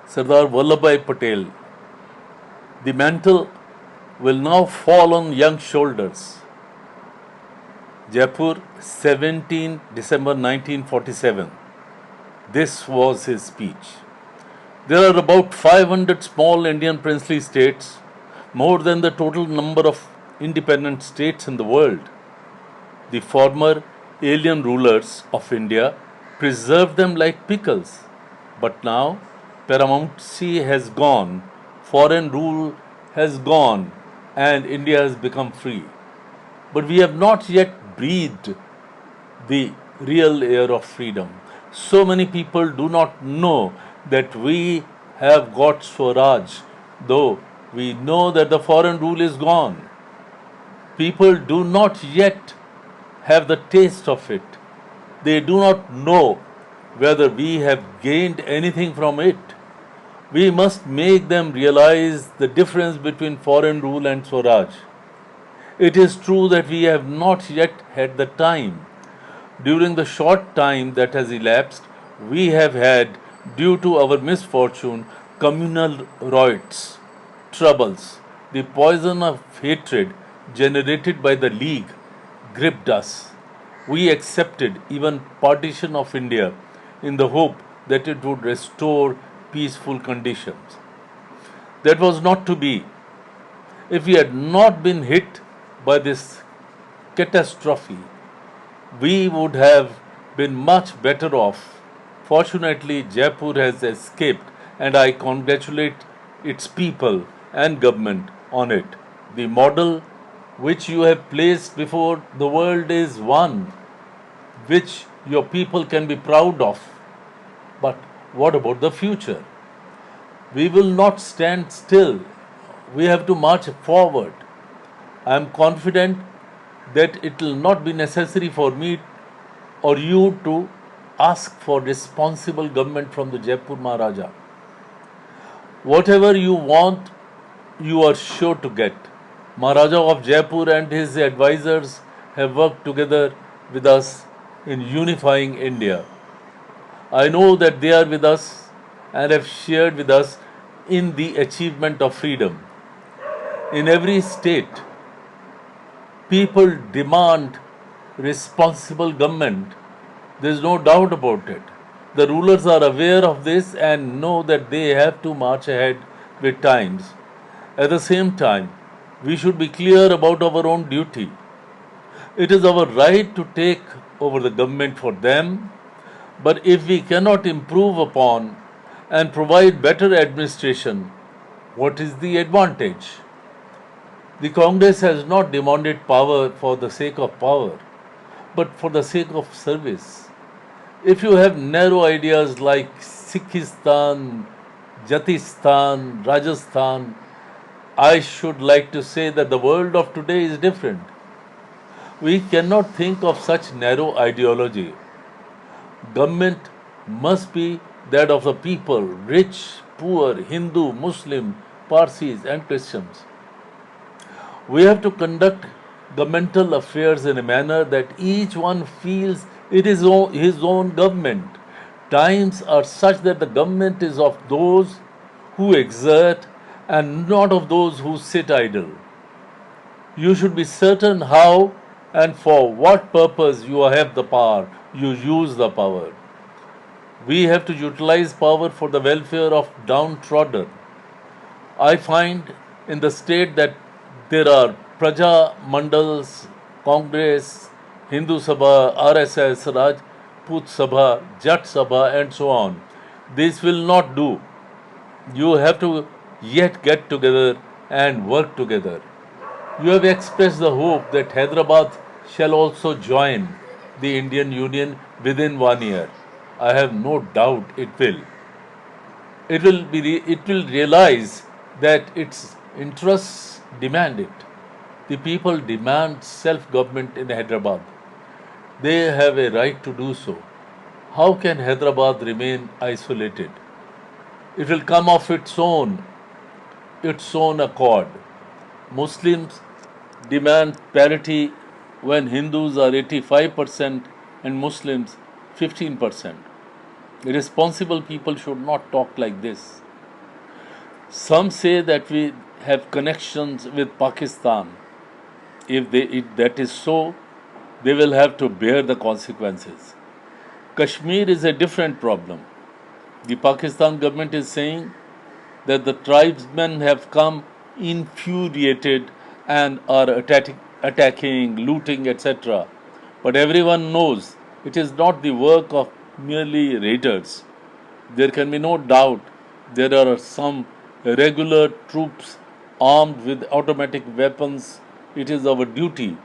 Sardar Vallabhbhai Patel. The mantle will now fall on young shoulders. Jaipur, 17 December 1947. This was his speech. There are about 500 small Indian princely states, more than the total number of independent states in the world. The former alien rulers of India preserved them like pickles. But now, paramountcy has gone, foreign rule has gone, and India has become free. But we have not yet breathed the real air of freedom. So many people do not know that we have got Swaraj, though we know that the foreign rule is gone. People do not yet have the taste of it. They do not know whether we have gained anything from it. We must make them realize the difference between foreign rule and Swaraj. It is true that we have not yet had the time. During the short time that has elapsed, we have had, due to our misfortune, communal riots, troubles. The poison of hatred generated by the League gripped us. We accepted even partition of India in the hope that it would restore peaceful conditions. That was not to be. If we had not been hit by this catastrophe, we would have been much better off. Fortunately, Jaipur has escaped, and I congratulate its people and government on it. The model which you have placed before the world is one which your people can be proud of. But what about the future? We will not stand still. We have to march forward. I am confident that it will not be necessary for me or you to ask for responsible government from the Jaipur Maharaja. Whatever you want, you are sure to get. Maharaja of Jaipur and his advisors have worked together with us in unifying India. I know that they are with us and have shared with us in the achievement of freedom. In every state, people demand responsible government. There is no doubt about it. The rulers are aware of this and know that they have to march ahead with times. At the same time, we should be clear about our own duty. It is our right to take over the government for them, but if we cannot improve upon and provide better administration, what is the advantage? The Congress has not demanded power for the sake of power, but for the sake of service. If you have narrow ideas like Sikhistan, Jatistan, Rajasthan, I should like to say that the world of today is different. We cannot think of such narrow ideology. Government must be that of the people, rich, poor, Hindu, Muslim, Parsis, and Christians. We have to conduct governmental affairs in a manner that each one feels it is his own government. Times are such that the government is of those who exert and not of those who sit idle. You should be certain how and for what purpose you have the power, you use the power. We have to utilize power for the welfare of downtrodden. I find in the state that there are Praja Mandals, Congress, Hindu Sabha, RSS, Rajput Sabha, Jat Sabha, and so on. This will not do. You have to yet get together and work together. You have expressed the hope that Hyderabad shall also join the Indian Union within 1 year. I have no doubt it will. It will realize that its interests demand it. The people demand self-government in Hyderabad. They have a right to do so. How can Hyderabad remain isolated? It will come of its own accord. Muslims demand parity when Hindus are 85% and Muslims 15%. Responsible people should not talk like this. Some say that we have connections with Pakistan. If that is so, they will have to bear the consequences. Kashmir is a different problem. The Pakistan government is saying that the tribesmen have come infuriated and are attacking, looting, etc. But everyone knows it is not the work of merely raiders. There can be no doubt there are some regular troops armed with automatic weapons. It is our duty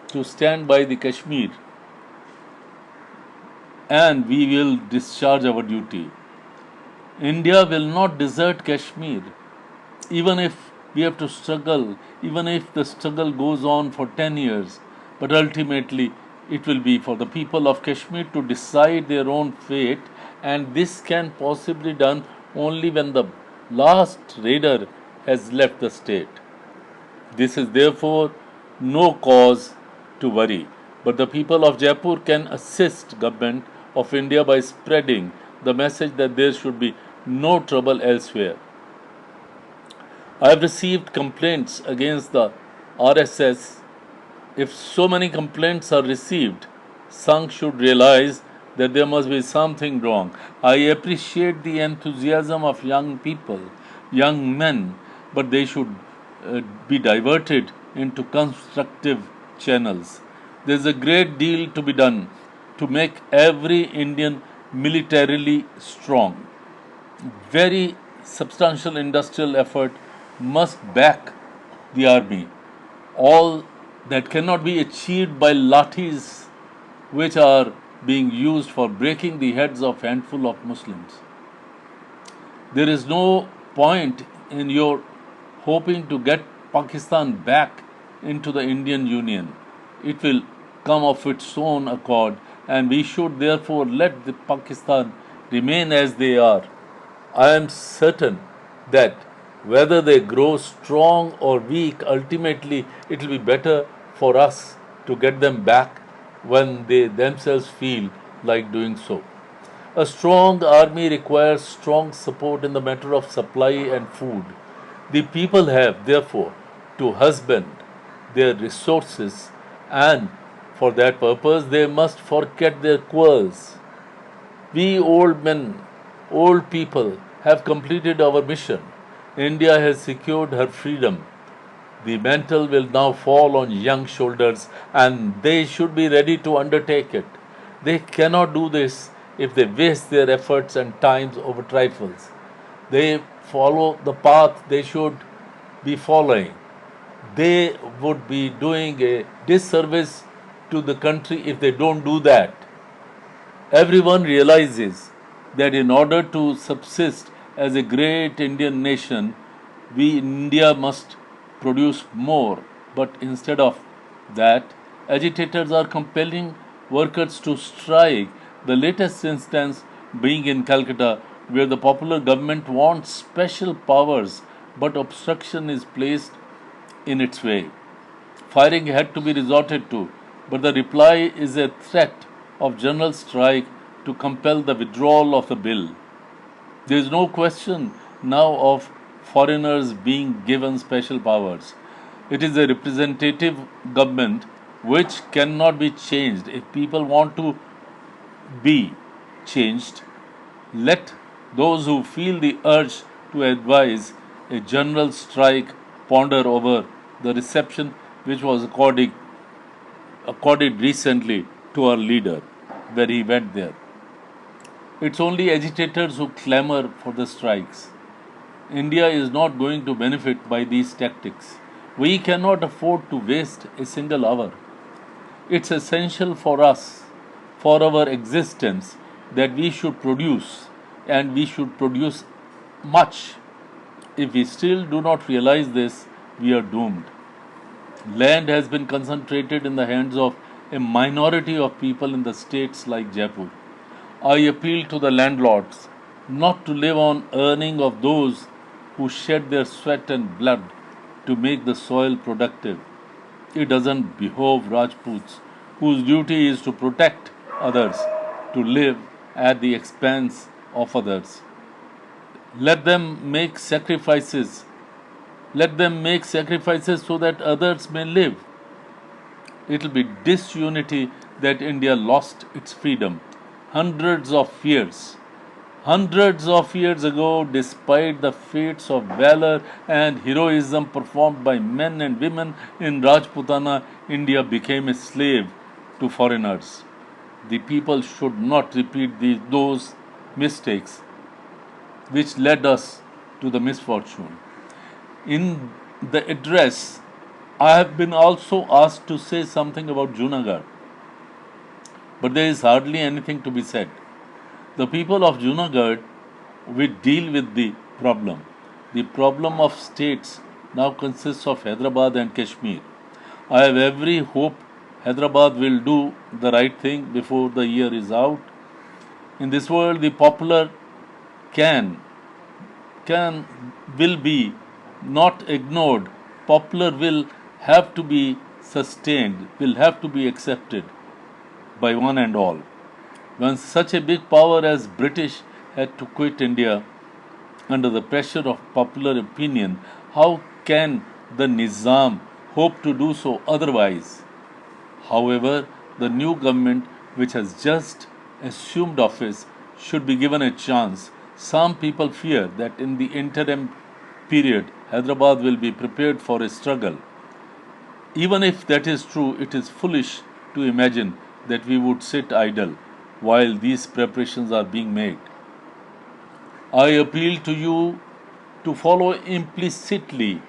to stand by the Kashmir, and we will discharge our duty. India will not desert Kashmir, even if we have to struggle, even if the struggle goes on for 10 years. But ultimately, it will be for the people of Kashmir to decide their own fate, and this can possibly be done only when the last raider has left the state. This is therefore no cause to worry. But the people of Jaipur can assist government of India by spreading the message that there should be no trouble elsewhere. I have received complaints against the RSS. If so many complaints are received, some should realize that there must be something wrong. I appreciate the enthusiasm of young people, young men, but they should be diverted into constructive channels. There is a great deal to be done to make every Indian militarily strong. Very substantial industrial effort must back the army. All that cannot be achieved by lathis which are being used for breaking the heads of handful of Muslims. There is no point in your hoping to get Pakistan back into the Indian Union. It will come of its own accord, and we should therefore let the Pakistan remain as they are. I am certain that whether they grow strong or weak, ultimately it will be better for us to get them back when they themselves feel like doing so. A strong army requires strong support in the matter of supply and food. The people have, therefore, to husband their resources, and for that purpose they must forget their quarrels. We old men, old people, have completed our mission. India has secured her freedom. The mantle will now fall on young shoulders, and they should be ready to undertake it. They cannot do this if they waste their efforts and times over trifles. They follow the path they should be following. They would be doing a disservice to the country if they don't do that. Everyone realizes that in order to subsist as a great Indian nation, we in India must produce more. But instead of that, agitators are compelling workers to strike. The latest instance being in Calcutta, where the popular government wants special powers, but obstruction is placed in its way. Firing had to be resorted to, but the reply is a threat of general strike to compel the withdrawal of the bill. There is no question now of foreigners being given special powers. It is a representative government which cannot be changed. If people want to be changed, let those who feel the urge to advise a general strike ponder over the reception which was accorded recently to our leader when he went there. It's only agitators who clamor for the strikes. India is not going to benefit by these tactics. We cannot afford to waste a single hour. It's essential for us, for our existence, that we should produce, and we should produce much. If we still do not realize this, we are doomed. Land has been concentrated in the hands of a minority of people in the states like Jaipur. I appeal to the landlords not to live on earning of those who shed their sweat and blood to make the soil productive. It doesn't behove Rajputs, whose duty is to protect others, to live at the expense of others. Let them make sacrifices. Let them make sacrifices so that others may live. It will be disunity that India lost its freedom. Hundreds of years. Hundreds of years ago, despite the feats of valor and heroism performed by men and women in Rajputana, India became a slave to foreigners. The people should not repeat those mistakes which led us to the misfortune. In the address, I have been also asked to say something about Junagadh, but there is hardly anything to be said. The people of Junagadh will deal with the problem. The problem of states now consists of Hyderabad and Kashmir. I have every hope Hyderabad will do the right thing before the year is out. In this world, the popular can can will be not ignored. Popular will have to be sustained, will have to be accepted by one and all. When such a big power as British had to quit India under the pressure of popular opinion, how can the Nizam hope to do so otherwise? However, the new government, which has just assumed office, should be given a chance. Some people fear that in the interim period, Hyderabad will be prepared for a struggle. Even if that is true, it is foolish to imagine that we would sit idle while these preparations are being made. I appeal to you to follow implicitly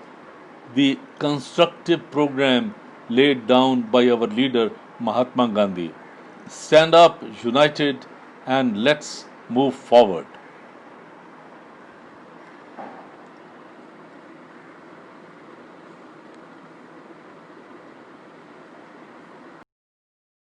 the constructive program laid down by our leader Mahatma Gandhi. Stand up united and let's move forward.